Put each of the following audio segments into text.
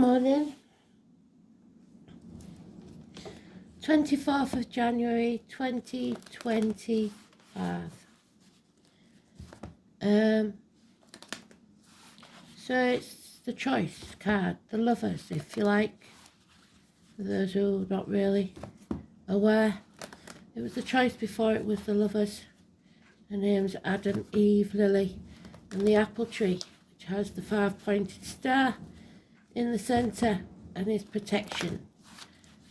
Morning, 24th of January 2025. So it's the choice card, the lovers, if you like. For those who are not really aware, it was the choice before it was the lovers. Her name's Adam, Eve, Lily, and the apple tree, which has the 5-pointed star in the centre and is protection.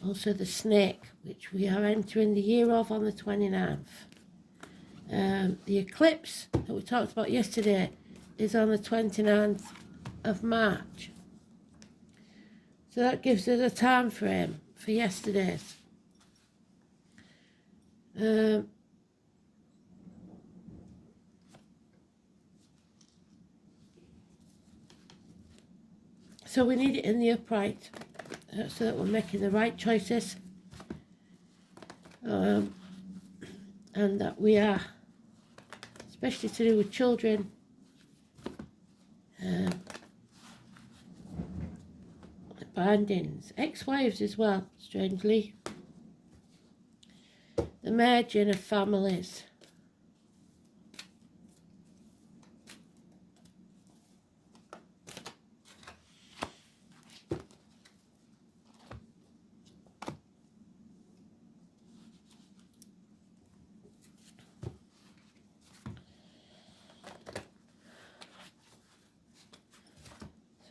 Also the snake, which we are entering the year of on the 29th. The eclipse that we talked about yesterday is on the 29th of March. So that gives us a time frame for yesterday's. So we need it in the upright so that we're making the right choices, and that we are, especially to do with children, bindings, ex-wives as well, strangely, the merging of families.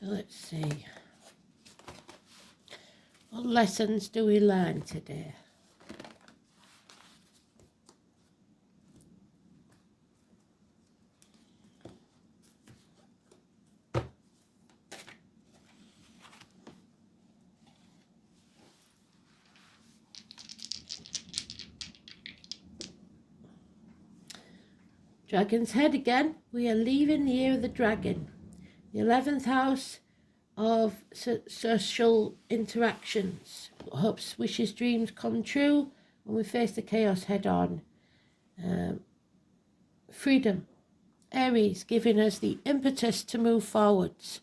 So let's see, what lessons do we learn today? Dragon's head again. We are leaving the year of the dragon. The 11th house of social interactions. Hopes, wishes, dreams come true when we face the chaos head on. Freedom. Aries, giving us the impetus to move forwards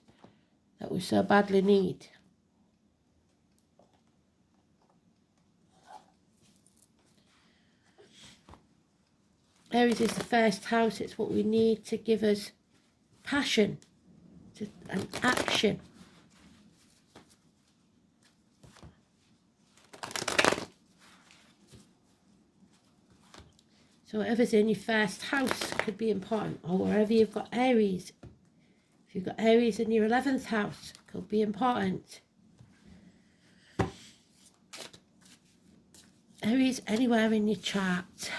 that we so badly need. Aries is the first house. It's what we need to give us passion and action. So whatever's in your first house could be important, or wherever you've got Aries. If you've got Aries in your 11th house, could be important. Aries anywhere in your chart.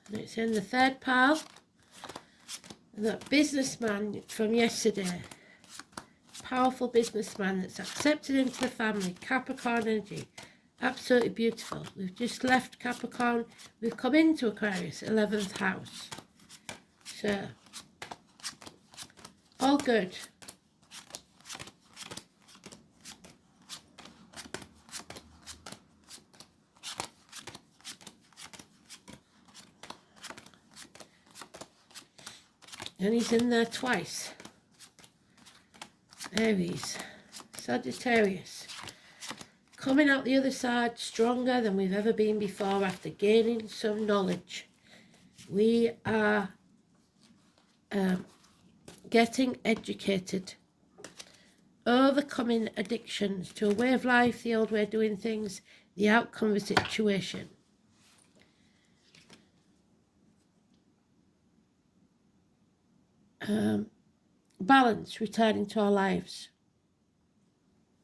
And it's in the third pile. And that businessman from yesterday, powerful businessman that's accepted into the family, Capricorn energy, absolutely beautiful. We've just left Capricorn, we've come into Aquarius, 11th house. So, all good. And he's in there twice. Aries, Sagittarius. Coming out the other side stronger than we've ever been before after gaining some knowledge. We are getting educated. Overcoming addictions to a way of life, the old way of doing things, the outcome of a situation. Balance returning to our lives.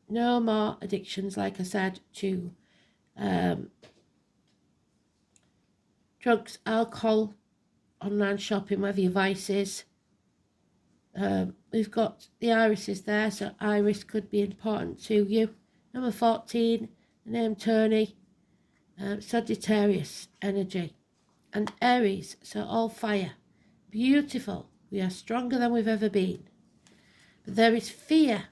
No more addictions, like I said, to drugs, alcohol, online shopping, whatever your vice is. We've got the irises there, so iris could be important to you. Number 14, the name Tony, Sagittarius energy, and Aries, so all fire. Beautiful. We are stronger than we've ever been. But there is fear,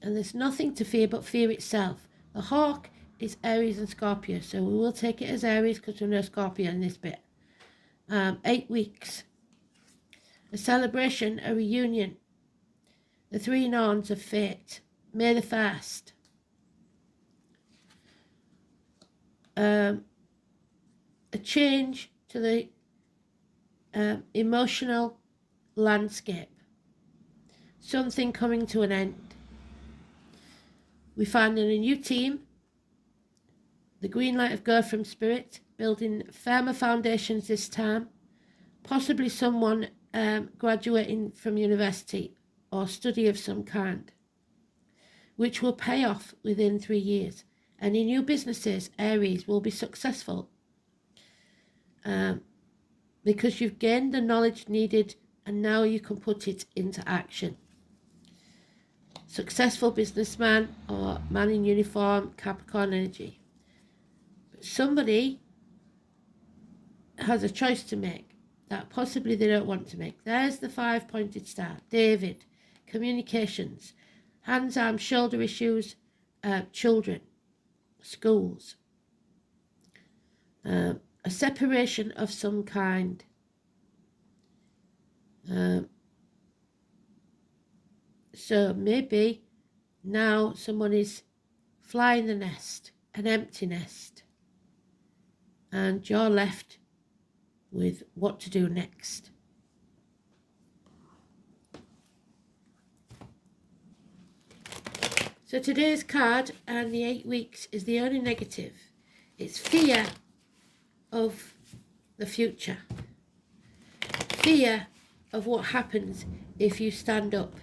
and there's nothing to fear but fear itself. The hawk is Aries and Scorpio, so we will take it as Aries because we know Scorpio in this bit. 8 weeks. A celebration, a reunion. The 3 Norns of fate. May the 1st. A change to the emotional landscape. Something coming to an end. We find in a new team. The green light of go from Spirit. Building firmer foundations this time. Possibly someone graduating from university or study of some kind, which will pay off within 3 years. Any new businesses, Aries, will be successful because you've gained the knowledge needed and now you can put it into action. Successful businessman or man in uniform, Capricorn energy. But somebody has a choice to make that possibly they don't want to make. There's the 5-pointed star. David, communications, hands, arms, shoulder issues, children, schools, a separation of some kind. So maybe now someone is flying the nest, an empty nest, and you're left with what to do next. So today's card and the 8 weeks is the only negative. It's fear of the future. Fear of what happens if you stand up.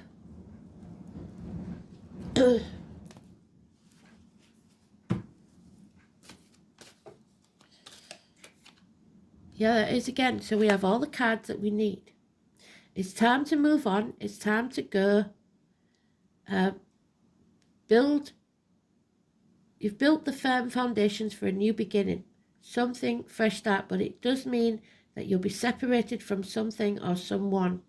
Yeah, that is again. So we have all the cards that we need. It's time to move on. It's time to go. You've built the firm foundations for a new beginning. Something fresh start, but it does mean that you'll be separated from something or someone.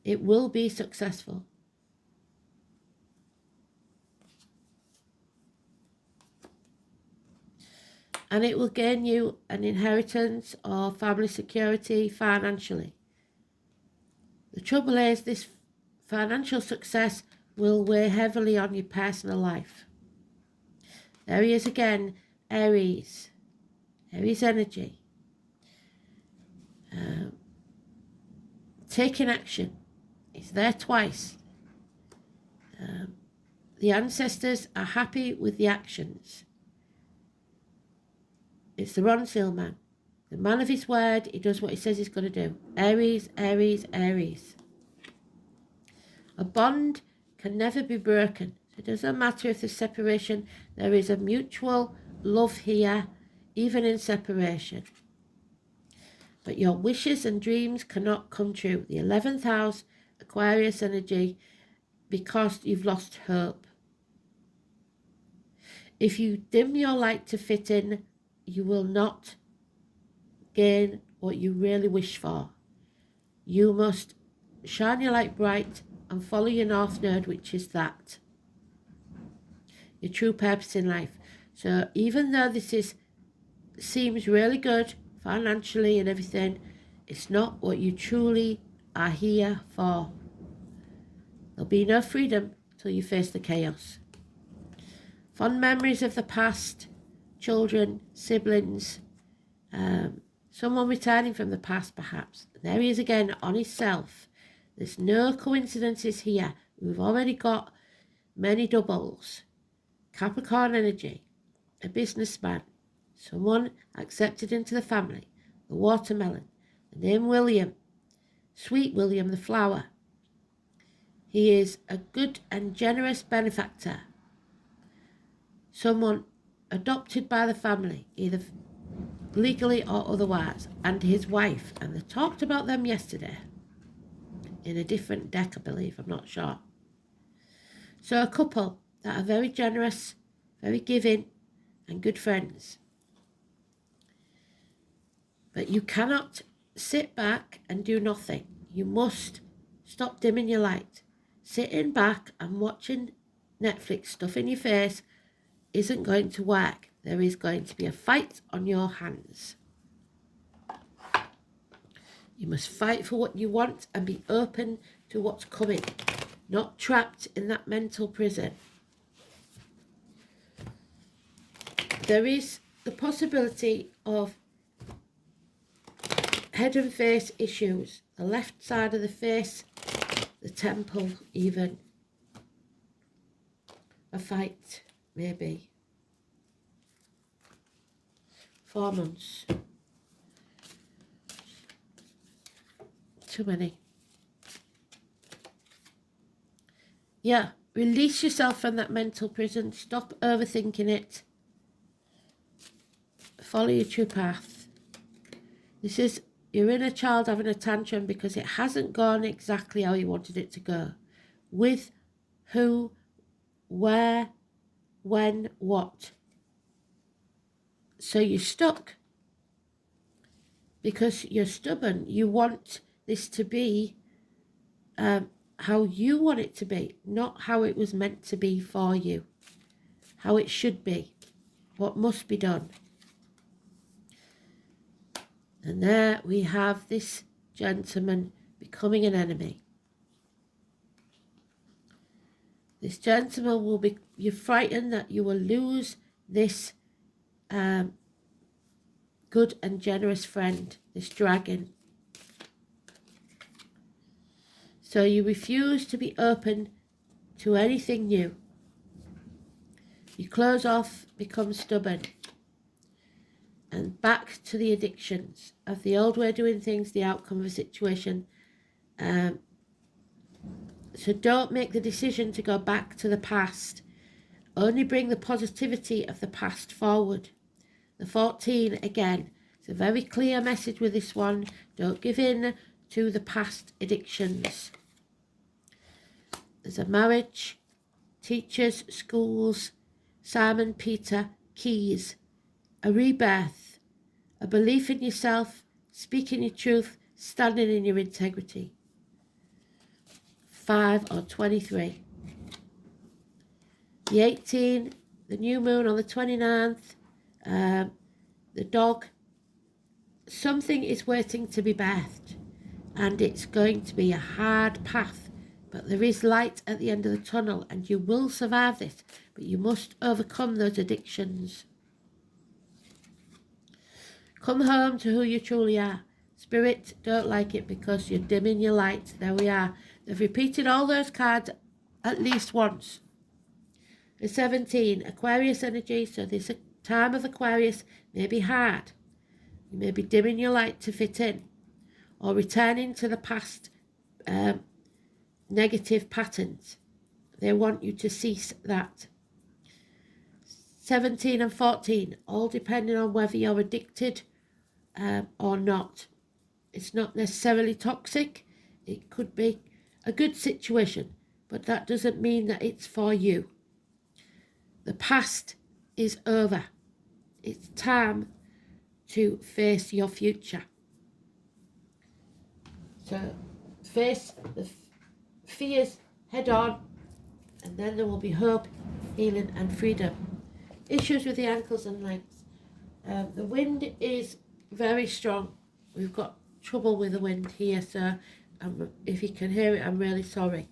It will be successful. And it will gain you an inheritance or family security financially. The trouble is this financial success will weigh heavily on your personal life. There he is again, Aries. Aries energy. Taking action. It's there twice. The ancestors are happy with the actions. It's the Ron Seal man. The man of his word, he does what he says he's going to do. Aries, Aries, Aries. A bond can never be broken. So it doesn't matter if there's separation. There is a mutual love here, even in separation. But your wishes and dreams cannot come true. The 11th house, Aquarius energy, because you've lost hope. If you dim your light to fit in, you will not gain what you really wish for. You must shine your light bright and follow your North Node, which is that. Your true purpose in life. So even though this seems really good financially and everything, it's not what you truly are here for. There'll be no freedom till you face the chaos. Fond memories of the past, children, siblings, someone returning from the past perhaps. And there he is again on himself. There's no coincidences here. We've already got many doubles. Capricorn energy, a businessman, someone accepted into the family, the watermelon, the name William, Sweet William the flower. He is a good and generous benefactor, someone adopted by the family, either legally or otherwise, and his wife. And they talked about them yesterday in a different deck, I believe, I'm not sure. So a couple that are very generous, very giving, and good friends. But you cannot sit back and do nothing. You must stop dimming your light. Sitting back and watching Netflix, stuff in your face, isn't going to work. There is going to be a fight on your hands. You must fight for what you want and be open to what's coming, not trapped in that mental prison. There is the possibility of head and face issues, the left side of the face, the temple even. A fight, maybe. 4 months. Too many. Yeah, release yourself from that mental prison. Stop overthinking it. Follow your true path. This is your inner child having a tantrum because it hasn't gone exactly how you wanted it to go. With who, where, when, what. So you're stuck because you're stubborn. You want this to be how you want it to be, not how it was meant to be for you, how it should be, what must be done. And there we have this gentleman becoming an enemy. This gentleman will be, you're frightened that you will lose this good and generous friend, this dragon. So you refuse to be open to anything new. You close off, become stubborn. And back to the addictions of the old way of doing things, the outcome of a situation. So don't make the decision to go back to the past. Only bring the positivity of the past forward. The 14, again, it's a very clear message with this one. Don't give in to the past addictions. There's a marriage, teachers, schools, Simon Peter, keys, a rebirth, a belief in yourself, speaking your truth, standing in your integrity. 5 or 23. The 18, the new moon on the 29th, the dog. Something is waiting to be birthed, and it's going to be a hard path, but there is light at the end of the tunnel, and you will survive this, but you must overcome those addictions. Come home to who you truly are. Spirit don't like it because you're dimming your light. There we are. They've repeated all those cards at least once. The 17, Aquarius energy. So this time of Aquarius may be hard. You may be dimming your light to fit in, or returning to the past negative patterns. They want you to cease that. 17 and 14, all depending on whether you're addicted or not. It's not necessarily toxic. It could be a good situation, but that doesn't mean that it's for you. The past is over. It's time to face your future. So face the fears head on, and then there will be hope, healing and freedom. Issues with the ankles and legs. The wind is very strong. We've got trouble with the wind here, so if you can hear it, I'm really sorry.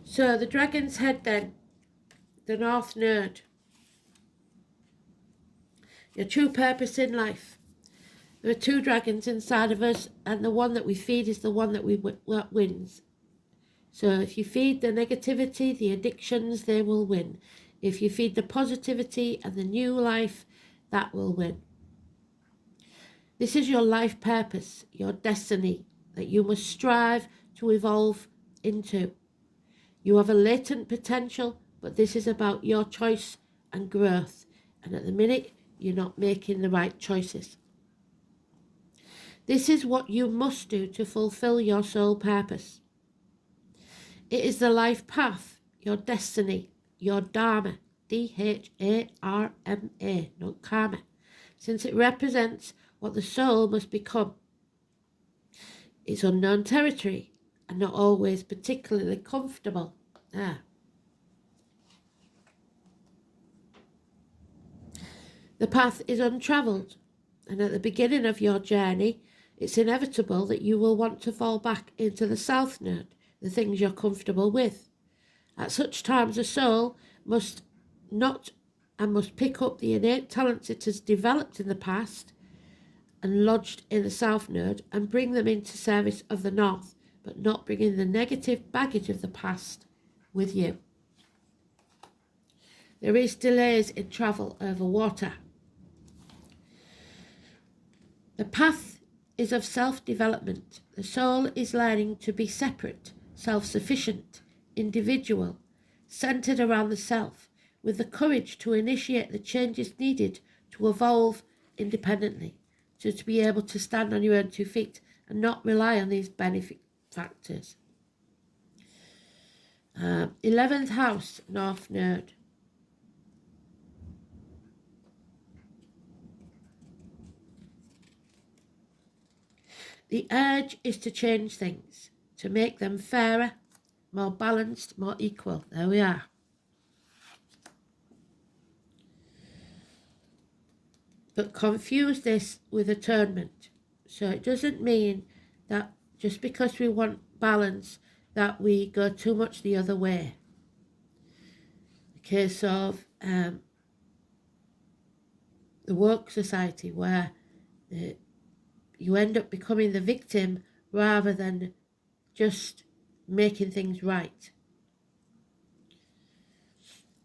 So the dragon's head then, the North Node. Your true purpose in life. There are 2 dragons inside of us, and the one that we feed is the one that wins. So if you feed the negativity, the addictions, they will win. If you feed the positivity and the new life, that will win. This is your life purpose, your destiny, that you must strive to evolve into. You have a latent potential, but this is about your choice and growth. And at the minute, you're not making the right choices. This is what you must do to fulfill your soul purpose. It is the life path, your destiny, your dharma, D-H-A-R-M-A, not karma, since it represents what the soul must become. It's unknown territory and not always particularly comfortable. The path is untravelled, and at the beginning of your journey, it's inevitable that you will want to fall back into the south node, the things you're comfortable with. At such times, a soul must pick up the innate talents it has developed in the past and lodged in the south node and bring them into service of the north, but not bringing the negative baggage of the past with you. There is delays in travel over water. The path is of self-development. The soul is learning to be separate, self-sufficient, individual, centered around the self, with the courage to initiate the changes needed to evolve independently, to be able to stand on your own 2 feet and not rely on these benefit factors. 11th house, North Node. The urge is to change things, to make them fairer, more balanced, more equal. There we are. But confuse this with atonement. So it doesn't mean that just because we want balance that we go too much the other way. The case of the woke society, where you end up becoming the victim rather than just making things right.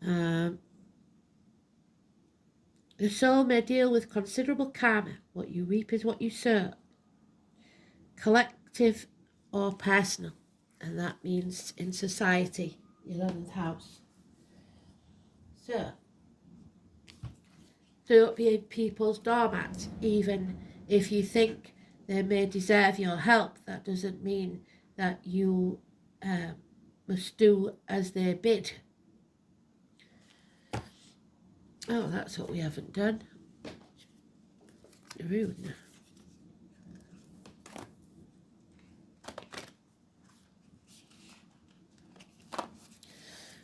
The soul may deal with considerable karma. What you reap is what you sow. Collective or personal. And that means in society, 11th house. So, don't be people's doormat, even if you think they may deserve your help. That doesn't mean that you must do as they bid. Oh, that's what we haven't done. Rude.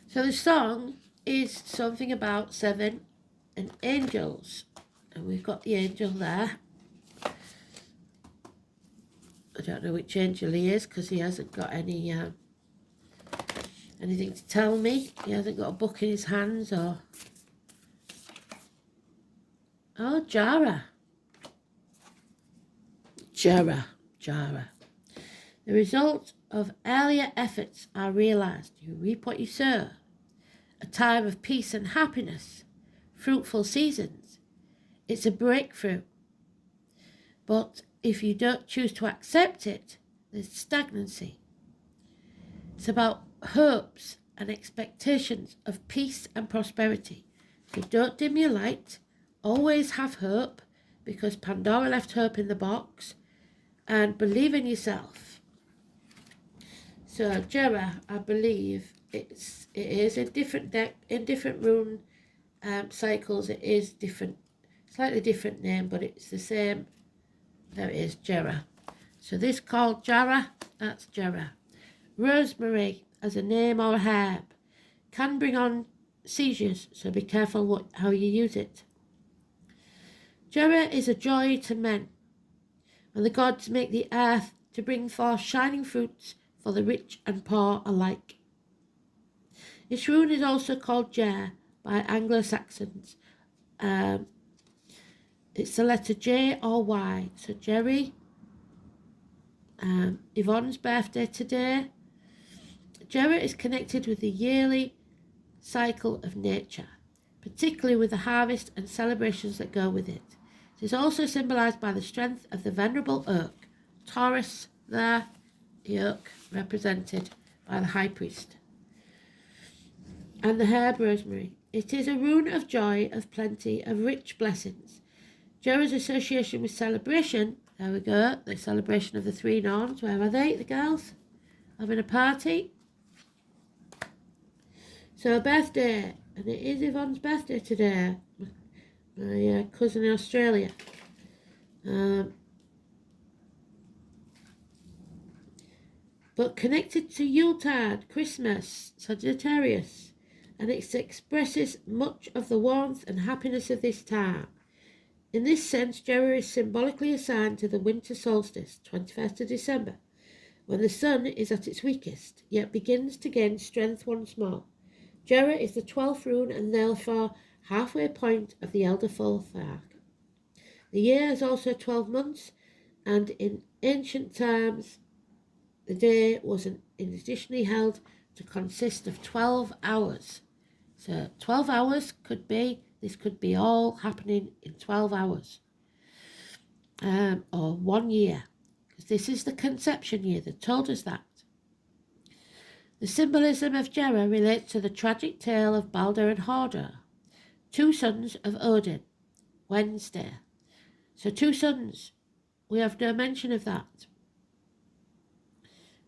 So the song is something about 7 and angels. And we've got the angel there. I don't know which angel he is because he hasn't got any anything to tell me. He hasn't got a book in his hands or... Oh, Jara. Jara. The result of earlier efforts are realised. You reap what you sow. A time of peace and happiness. Fruitful seasons. It's a breakthrough. But if you don't choose to accept it, there's stagnancy. It's about hopes and expectations of peace and prosperity. So don't dim your light. Always have hope, because Pandora left hope in the box, and believe in yourself. So Jera, I believe it is a different deck in different rune cycles. It is different, slightly different name, but it's the same. There it is, Jera. So this called Jara, that's Jera. Rosemary as a name or a herb can bring on seizures, so be careful how you use it. Jera is a joy to men, and the gods make the earth to bring forth shining fruits for the rich and poor alike. This rune is also called Jer by Anglo-Saxons. It's the letter J or Y. So Jerry, Yvonne's birthday today. Jera is connected with the yearly cycle of nature, particularly with the harvest and celebrations that go with it. It is also symbolised by the strength of the venerable oak, Taurus there, the oak represented by the high priest, and the herb rosemary. It is a rune of joy, of plenty, of rich blessings. Jera's association with celebration, there we go, the celebration of the 3 norns. Where are they, the girls? Having a party. So birthday, and it is Yvonne's birthday today. My cousin in Australia. But connected to Yuletide, Christmas, Sagittarius, and it expresses much of the warmth and happiness of this time. In this sense, Jera is symbolically assigned to the winter solstice, 21st of December, when the sun is at its weakest, yet begins to gain strength once more. Jera is the 12th rune and therefore halfway point of the Elder Fourth arc. The year has also 12 months, and in ancient times, the day was additionally held to consist of 12 hours. So 12 hours could be all happening in 12 hours. Or 1 year. Because this is the conception year that told us that. The symbolism of Jera relates to the tragic tale of Balder and Hordor, two sons of Odin, Wednesday. So 2 sons, we have no mention of that.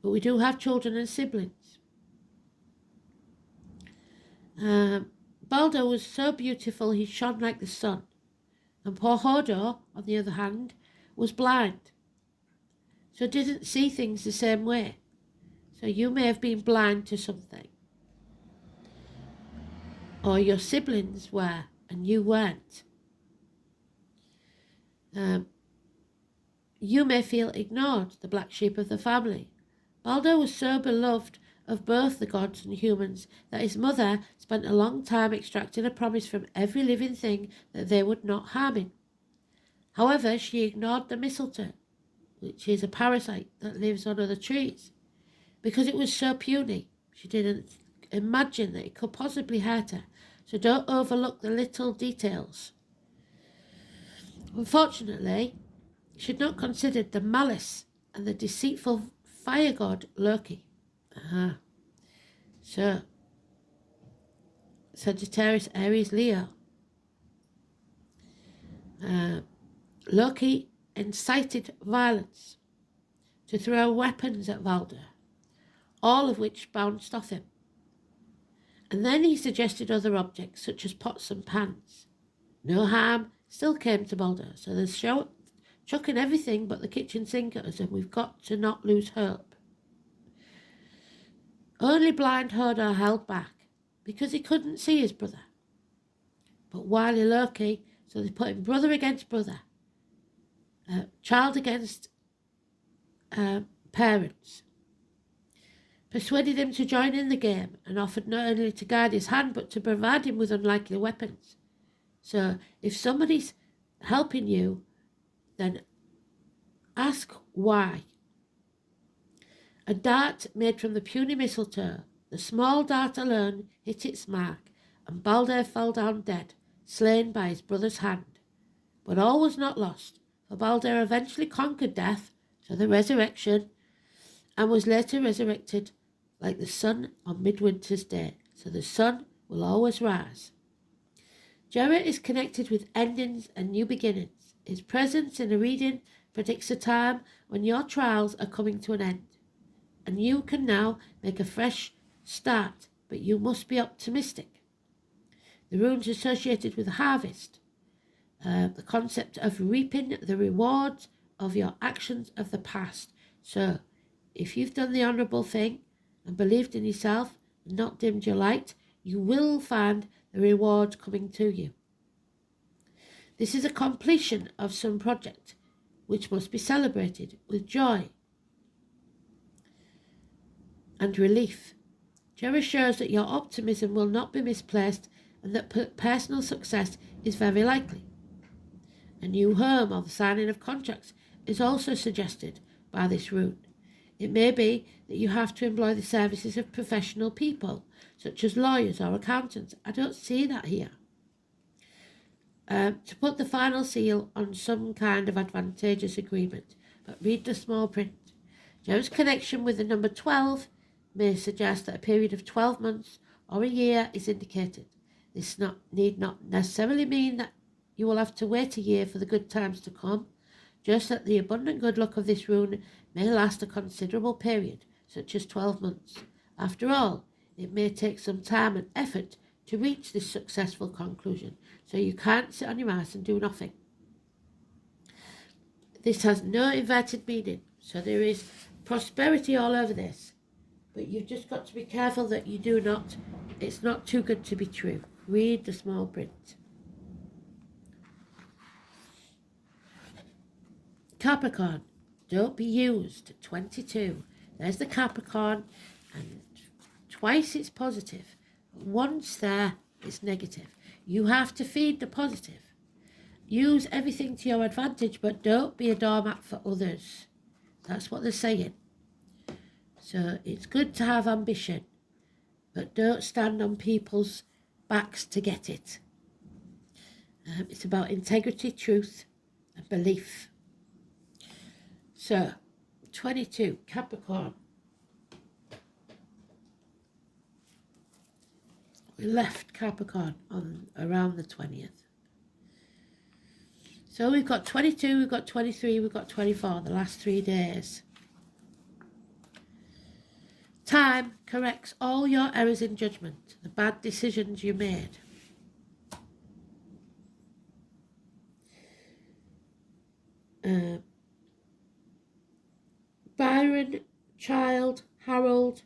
But we do have children and siblings. Balder was so beautiful he shone like the sun, and poor Hodor, on the other hand, was blind, so didn't see things the same way. So you may have been blind to something, or your siblings were and you weren't. You may feel ignored, the black sheep of the family. Balder was so beloved of both the gods and humans that his mother spent a long time extracting a promise from every living thing that they would not harm him. However, she ignored the mistletoe, which is a parasite that lives on other trees, because it was so puny. She didn't imagine that it could possibly hurt her, so don't overlook the little details. Unfortunately, she had not considered the malice and the deceitful fire god Loki. So, Sagittarius, Aries, Leo. Loki incited violence to throw weapons at Balder, all of which bounced off him. And then he suggested other objects, such as pots and pans. No harm still came to Balder, so there's chucking everything but the kitchen sink at us, and we've got to not lose hope. Only blind Hodor held back, because he couldn't see his brother. But wily Loki, so they put him brother against brother, child against parents, persuaded him to join in the game and offered not only to guide his hand but to provide him with unlikely weapons. So if somebody's helping you, then ask why. A dart made from the puny mistletoe, the small dart alone hit its mark, and Balder fell down dead, slain by his brother's hand. But all was not lost, for Balder eventually conquered death, so the resurrection, and was later resurrected like the sun on midwinter's day, so the sun will always rise. Jera is connected with endings and new beginnings. His presence in a reading predicts a time when your trials are coming to an end, and you can now make a fresh start, but you must be optimistic. The runes associated with harvest, the concept of reaping the rewards of your actions of the past. So, if you've done the honourable thing and believed in yourself and not dimmed your light, you will find the rewards coming to you. This is a completion of some project which must be celebrated with joy and relief. Jera shows that your optimism will not be misplaced and that personal success is very likely. A new home or the signing of contracts is also suggested by this rune. It may be that you have to employ the services of professional people, such as lawyers or accountants. I don't see that here. To put the final seal on some kind of advantageous agreement, but read the small print. Jera's connection with the number 12 may suggest that a period of 12 months or a year is indicated. This need not necessarily mean that you will have to wait a year for the good times to come, just that the abundant good luck of this rune may last a considerable period, such as 12 months. After all, it may take some time and effort to reach this successful conclusion, so you can't sit on your ass and do nothing. This has no inverted meaning, so there is prosperity all over this. But you've just got to be careful that you do not, it's not too good to be true. Read the small print. Capricorn, don't be used. 22. There's the Capricorn, and twice it's positive. Once there, it's negative. You have to feed the positive. Use everything to your advantage, but don't be a doormat for others. That's what they're saying. So it's good to have ambition, but don't stand on people's backs to get it. It's about integrity, truth, and belief. So, 22, Capricorn. We left Capricorn on around the 20th. So we've got 22, we've got 23, we've got 24, the last 3 days. Time corrects all your errors in judgment, the bad decisions you made. Byron, Child, Harold,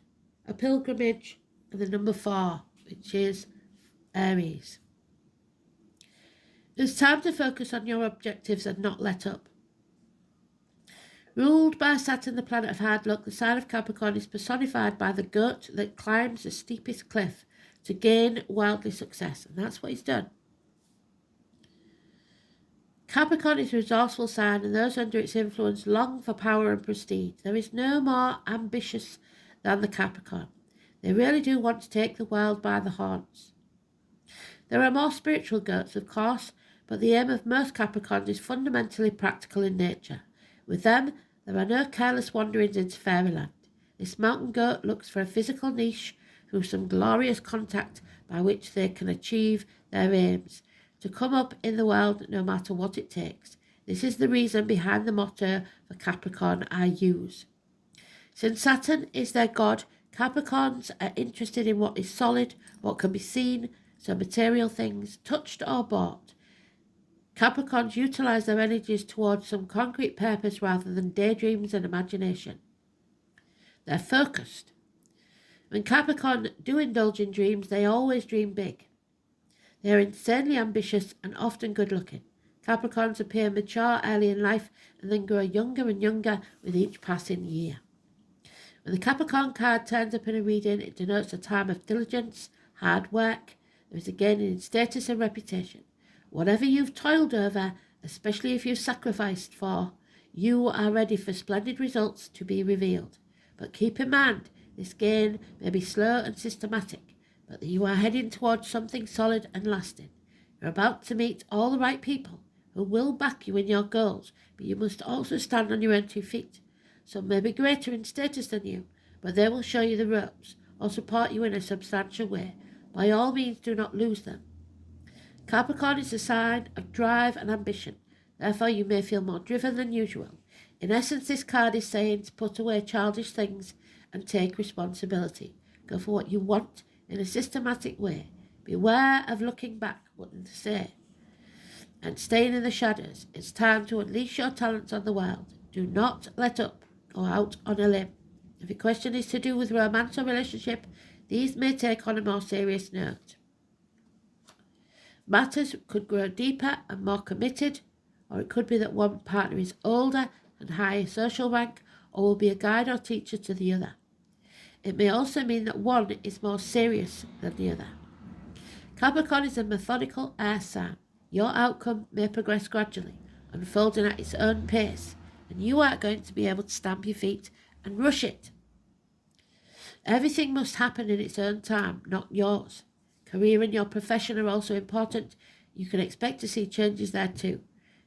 a pilgrimage, and the number 4, which is Aries. It's time to focus on your objectives and not let up. Ruled by Saturn, the planet of hard luck, the sign of Capricorn is personified by the goat that climbs the steepest cliff to gain worldly success, and that's what he's done. Capricorn is a resourceful sign, and those under its influence long for power and prestige. There is no more ambitious than the Capricorn. They really do want to take the world by the horns. There are more spiritual goats, of course, but the aim of most Capricorns is fundamentally practical in nature. With them, there are no careless wanderings into fairyland. This mountain goat looks for a physical niche through some glorious contact by which they can achieve their aims, to come up in the world no matter what it takes. This is the reason behind the motto for Capricorn, I use. Since Saturn is their god, Capricorns are interested in what is solid, what can be seen, so material things, touched or bought. Capricorns utilise their energies towards some concrete purpose rather than daydreams and imagination. They're focused. When Capricorn do indulge in dreams, they always dream big. They are insanely ambitious and often good-looking. Capricorns appear mature early in life and then grow younger and younger with each passing year. When the Capricorn card turns up in a reading, it denotes a time of diligence, hard work. There is a gain in status and reputation. Whatever you've toiled over, especially if you've sacrificed for, you are ready for splendid results to be revealed. But keep in mind, this gain may be slow and systematic, but that you are heading towards something solid and lasting. You're about to meet all the right people who will back you in your goals, but you must also stand on your own 2 feet. Some may be greater in status than you, but they will show you the ropes or support you in a substantial way. By all means, do not lose them. Capricorn is a sign of drive and ambition. Therefore, you may feel more driven than usual. In essence, this card is saying to put away childish things and take responsibility. Go for what you want in a systematic way. Beware of looking back, what they say, and staying in the shadows. It's time to unleash your talents on the world. Do not let up. Go out on a limb. If your question is to do with romance or relationship, these may take on a more serious note. Matters could grow deeper and more committed, or it could be that one partner is older and higher social rank, or will be a guide or teacher to the other. It may also mean that one is more serious than the other. Capricorn is a methodical air sign. Your outcome may progress gradually, unfolding at its own pace, and you aren't going to be able to stamp your feet and rush it. Everything must happen in its own time, not yours. Career and your profession are also important. You can expect to see changes there too.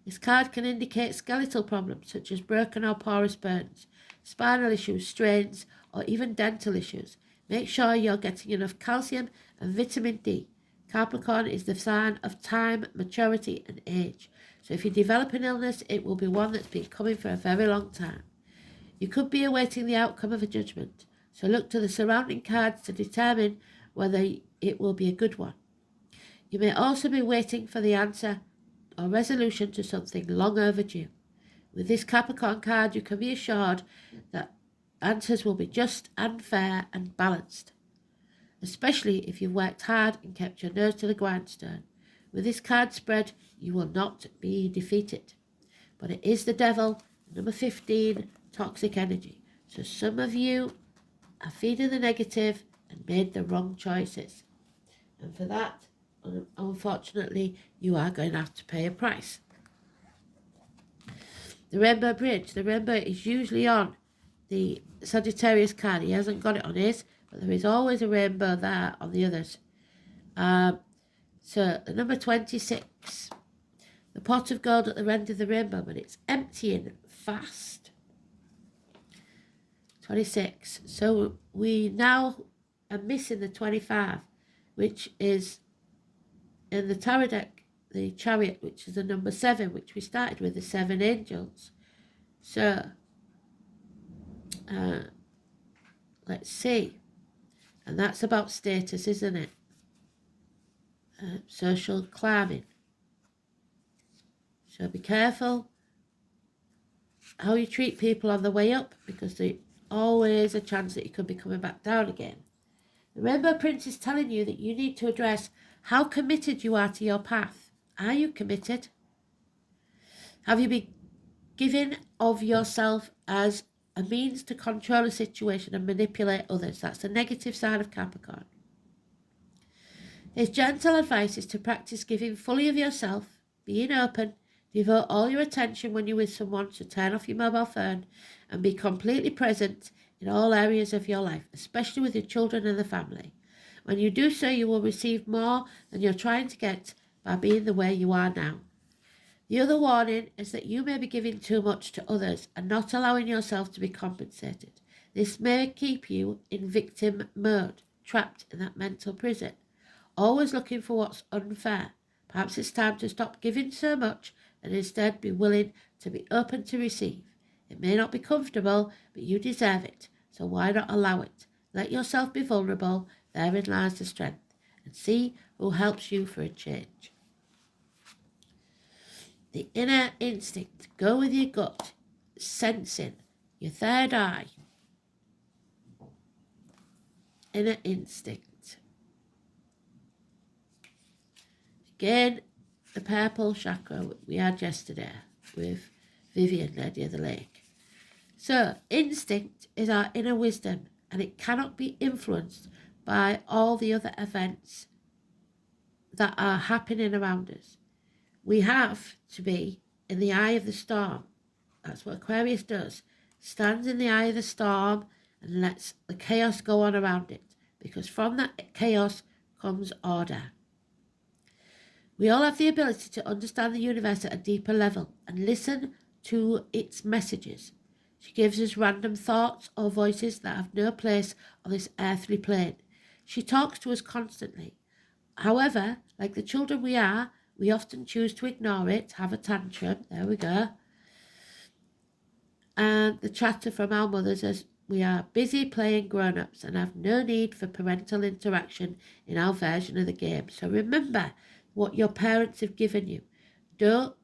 This card can indicate skeletal problems such as broken or porous bones, spinal issues, strains, or even dental issues. Make sure you're getting enough calcium and vitamin D. Capricorn is the sign of time, maturity, and age. So if you develop an illness, it will be one that's been coming for a very long time. You could be awaiting the outcome of a judgment, so look to the surrounding cards to determine whether it will be a good one. You may also be waiting for the answer or resolution to something long overdue. With this Capricorn card, you can be assured that answers will be just and fair and balanced, especially if you've worked hard and kept your nose to the grindstone. With this card spread, you will not be defeated. But it is the devil, Number 15, toxic energy. So some of you are feeding the negative and made the wrong choices. And for that, unfortunately, you are going to have to pay a price. The Rainbow Bridge. The rainbow is usually on the Sagittarius card. He hasn't got it on his, but there is always a rainbow there on the others. So the number 26. The pot of gold at the end of the rainbow, but it's emptying fast. 26. So we now are missing the 25, which is in the tarot deck, the Chariot, which is the number 7, which we started with, the 7 angels. So, let's see. And that's about status, isn't it? Social climbing. So be careful how you treat people on the way up, because there's always a chance that you could be coming back down again. The Rainbow Prince is telling you that you need to address how committed you are to your path. Are you committed? Have you been giving of yourself as a means to control a situation and manipulate others? That's the negative side of Capricorn. His gentle advice is to practice giving fully of yourself, being open, devote all your attention when you're with someone, so turn off your mobile phone and be completely present in all areas of your life, especially with your children and the family. When you do so, you will receive more than you're trying to get by being the way you are now. The other warning is that you may be giving too much to others and not allowing yourself to be compensated. This may keep you in victim mode, trapped in that mental prison, always looking for what's unfair. Perhaps it's time to stop giving so much and instead be willing to be open to receive. It may not be comfortable, but you deserve it, so why not allow it? Let yourself be vulnerable, therein lies the strength, and see who helps you for a change. The inner instinct. Go with your gut, sensing, your third eye. Inner instinct. Again, the purple chakra we had yesterday with Vivian, Lady of the Lake. So, instinct is our inner wisdom, and it cannot be influenced by all the other events that are happening around us. We have to be in the eye of the storm. That's what Aquarius does. Stands in the eye of the storm and lets the chaos go on around it, because from that chaos comes order. We all have the ability to understand the universe at a deeper level and listen to its messages. She gives us random thoughts or voices that have no place on this earthly plane. She talks to us constantly. However, like the children we are, we often choose to ignore it, have a tantrum, there we go. And the chatter from our mothers as we are busy playing grown-ups and have no need for parental interaction in our version of the game. So remember what your parents have given you. Don't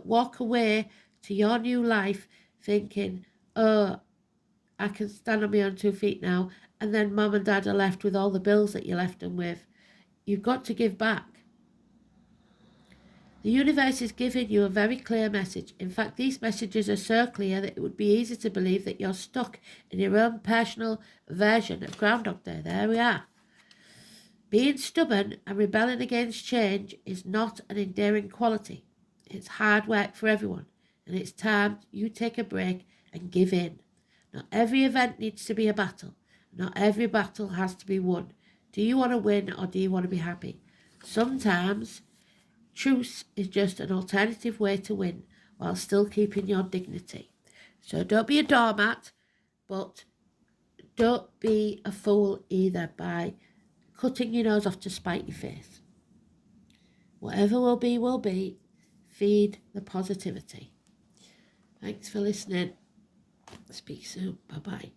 walk away to your new life thinking, oh, I can stand on my own 2 feet now, and then mum and dad are left with all the bills that you left them with. You've got to give back. The universe is giving you a very clear message. In fact, these messages are so clear that it would be easy to believe that you're stuck in your own personal version of Groundhog Day. There we are. Being stubborn and rebelling against change is not an endearing quality. It's hard work for everyone, and it's time you take a break and give in. Not every event needs to be a battle. Not every battle has to be won. Do you want to win, or do you want to be happy? Sometimes truce is just an alternative way to win while still keeping your dignity. So don't be a doormat, but don't be a fool either by cutting your nose off to spite your face. Whatever will be, will be. Feed the positivity. Thanks for listening. Speak soon. Bye-bye.